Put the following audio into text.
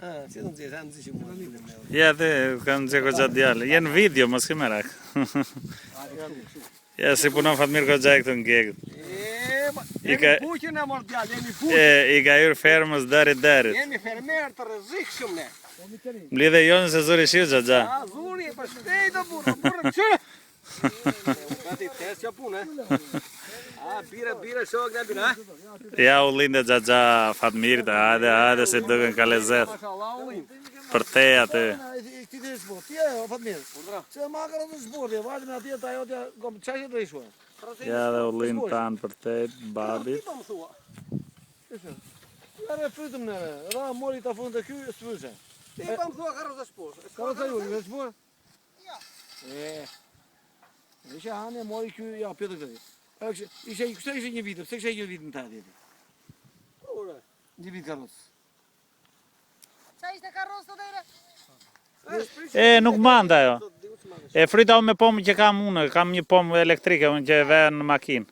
Si të nxjerrë, në që mua. Ja, dhe, kanë nxjerrë goxha djale. Jenë video, mos ke merak. Ja, si punon Fatmir goxha e këtu në gegët. Jemi buqën e mor djallë, jemi buqën. I ka hyrë fermës darit. Jemi fermer të rrezikshëm ne. Mblidhe jonë se zuri shiu xhaxha. Zuri, për shpejt o burë, qërë. Gati, test që punë, bire, shok në bina, Ja, u linde xhaxha Fatmirit, hajde se duken ka lezet. Për te aty. Ti të shport, ti e, Fatmir. Që ma ka rëndë shport, vajtë me atje, ta jo tja, qaj që të ishua? Ja, dhe u lind tanë për te, babit. Jare frytëm nëre, ra mori ta fundë të kjo, s'pyse. Ti pa më thua ka rëndë shport. Ka rëndë ju, në shport? Ja. Ishe hane, mori kjo, ja, pjetë këtë. Këse ishe një vitë, pëse ishe një vitë në ta djeti? Një vitë karosë. Qa ishte karosë të dhere? Nuk manda jo. Fryta me pomë që kam unë, kam një pomë elektrike unë që e ve në makinë.